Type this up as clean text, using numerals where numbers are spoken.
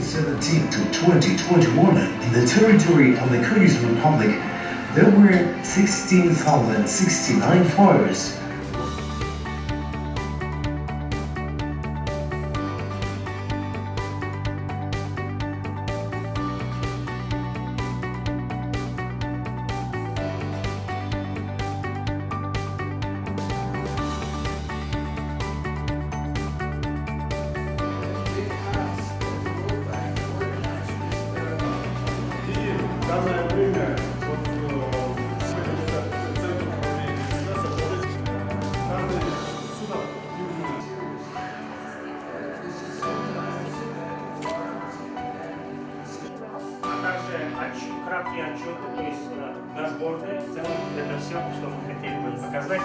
2017 to 2021, in the territory of the Kyrgyz Republic, there were 16,069 fires. Данное время а также краткие отчеты, то есть дашборды, это все, что мы хотели бы показать.